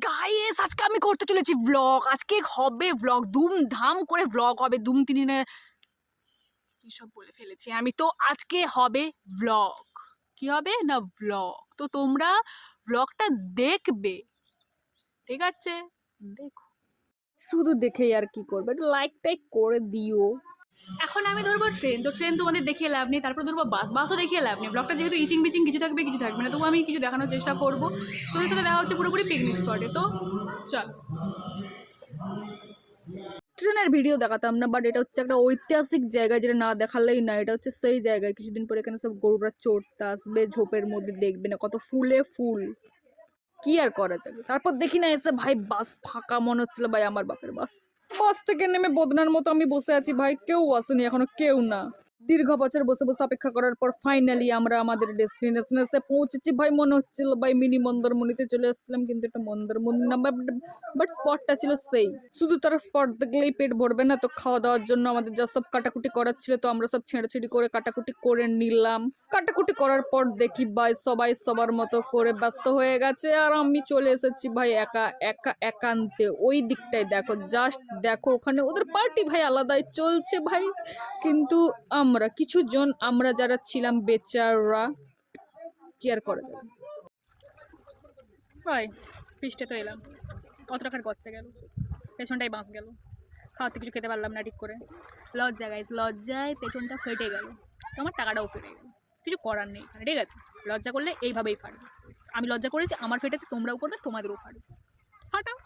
Guys আজকে আমি করতে চলেছি ব্লগ। আজকে হবে ব্লগ, ধুমধাম করে ব্লগ হবে। তিনে কি সব বলে ফেলেছি আমি। তো আজকে হবে ব্লগ। কি হবে না ব্লগ। তো তোমরা ব্লগটা দেখবে, ঠিক আছে? দেখো, শুধু দেখেই আর কি করবে, একটু লাইক টাইক করে দিও। এখন আমি ধরবো ট্রেন। তো ট্রেন তোমাদের দেখিয়ে লাভ নেই, তারপর ধরবো বাস, বাসও দেখিয়ে লাভ নেই। ব্লগটা যেহেতু ইচিং বিচিং কিছু থাকবে কিছু থাকবে না, তবু আমি কিছু দেখানোর চেষ্টা করবো। তোদের সাথে দেখা হচ্ছে পুরোপুরি পিকনিক স্পটে। তো চল। ট্রেনের ভিডিও দেখাতাম না, বাট এটা হচ্ছে একটা ঐতিহাসিক জায়গা, যেটা না দেখালেই না। এটা হচ্ছে সেই জায়গায় কিছুদিন পরে এখানে সব গরুরা চড়তে আসবে, ঝোপের মধ্যে দেখবে না কত ফুলে ফুল। কি আর করা যাবে। তারপর দেখি না এসে ভাই বাস ফাঁকা, মনে হচ্ছিল ভাই আমার বাপের বাস। বাস থেকে নেমে বদনার মতো আমি বসে আছি ভাই, কেউ আসেনি এখনো, কেউ না। দীর্ঘ বছর বসে বসে অপেক্ষা করার পর ফাইনালি আমরা আমাদের ডেস্টিনেশনে এসে পৌঁছেছি ভাই। মনে হচ্ছিল ভাই মিনি মন্দারমণিতে চলে আসছিলাম, কিন্তু এটা মন্দারমণি না, বাট স্পটটা ছিল সেই। শুধু তারা স্পট দেখলেই পেট ভরবে না, তো খাওয়া দাওয়ার জন্য আমাদের যা সব কাটাকুটি করার ছিল, তো আমরা সব ছেঁড়াছিড়ি করে কাটাকুটি করে নিলাম। কাটাকুটি করার পর দেখি ভাই সবাই সবার মতো করে ব্যস্ত হয়ে গেছে, আর আমি চলে এসেছি ভাই একা একা একান্তে। ওই দিকটাই দেখো, জাস্ট দেখো, ওখানে ওদের পার্টি ভাই আলাদাই চলছে ভাই। কিন্তু আমরা কিছু জন, আমরা যারা ছিলাম বেচারা, কি আর করা যাবে ভাই। পৃষ্ঠে তো এলাম, কত টাকার গচ্চা গেল, পেছনটাই বাঁচ গেল, খাওয়াতে কিছু খেতে পারলাম না ঠিক করে। লজ্জা গাইজ, লজ্জায় পেছনটা ফেটে গেল, তো আমার টাকাটাও ফেটে গেল। কিছু করার নেই এখানে, ঠিক আছে? লজ্জা করলে এইভাবেই ফাটবে। আমি লজ্জা করেছি, আমার ফেটেছে, তোমরাও করবে, তোমাদেরও ফাটবে। ফাটাও,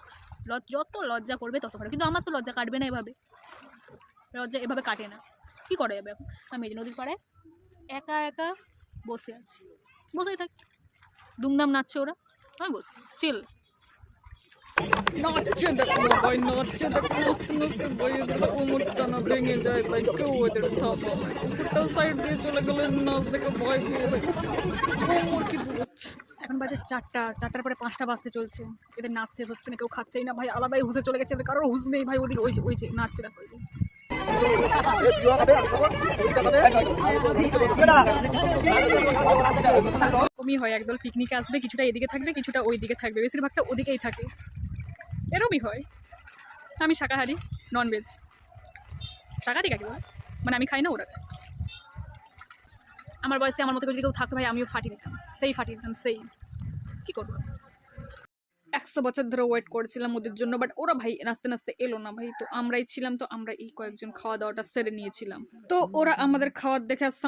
যত লজ্জা করবে তত ফাটবে। কিন্তু আমার তো লজ্জা কাটবে না এভাবে, লজ্জা এভাবে কাটে না। কি করে যাবে এখন? আমি এই যে নদীর পাড়ে একা একা বসে আছি, বসেই থাকি। দুমদাম নাচছে ওরা, আমি বসে আছি চিল। নাচছে দেখো ভাই, নাচছে দেখো, নাচতে নাচতে ভাই এদের কোমরটা না ভেঙে যায় ভাই, কেউ এদের থামা। কুকুরটাও সাইড দিয়ে চলে গেলে নাচ দেখে ভয় পেয়ে ভাই, কোমর কি দূরচ্ছে। এখন বাজে 4টা, 4টার পরে 5টা বাজতে চলছে। এদের নাচ শেষ হচ্ছে না, কেউ খাচ্ছেই না ভাই, আলাদাই হুসে চলে গেছে। এদের কারোর হুস নেই ভাই। ওদিকে ওই যে নাচছে দেখো, ওই যে কমই হয়। একদল পিকনিকে আসবে, কিছুটা এদিকে থাকবে কিছুটা ওই দিকে থাকবে, বেশিরভাগটা ওদিকেই থাকে। এরমই হয়। আমি শাকাহারি, ননভেজ। শাকাহারি কাকে বলে? মানে আমি খাই না, ওরা খায়। আমার বয়সে আমার মতো করে যদি কেউ থাকতো ভাই, আমিও ফাটিয়ে দিতাম, সেই ফাটিয়ে দিতাম, সেই। কি করবো? 100 বছর ধরে ওয়েট করেছিলাম ওদের জন্য, বাট ওরা ভাই নাচতে নাচতে এলো না ভাই। তো আমরাই ছিলাম, তো আমরা এই কয়েকজন খাওয়া দাওয়াটা সেরে নিয়েছিলাম। তো ওরা আমাদের খাওয়ার দেখে আসছে,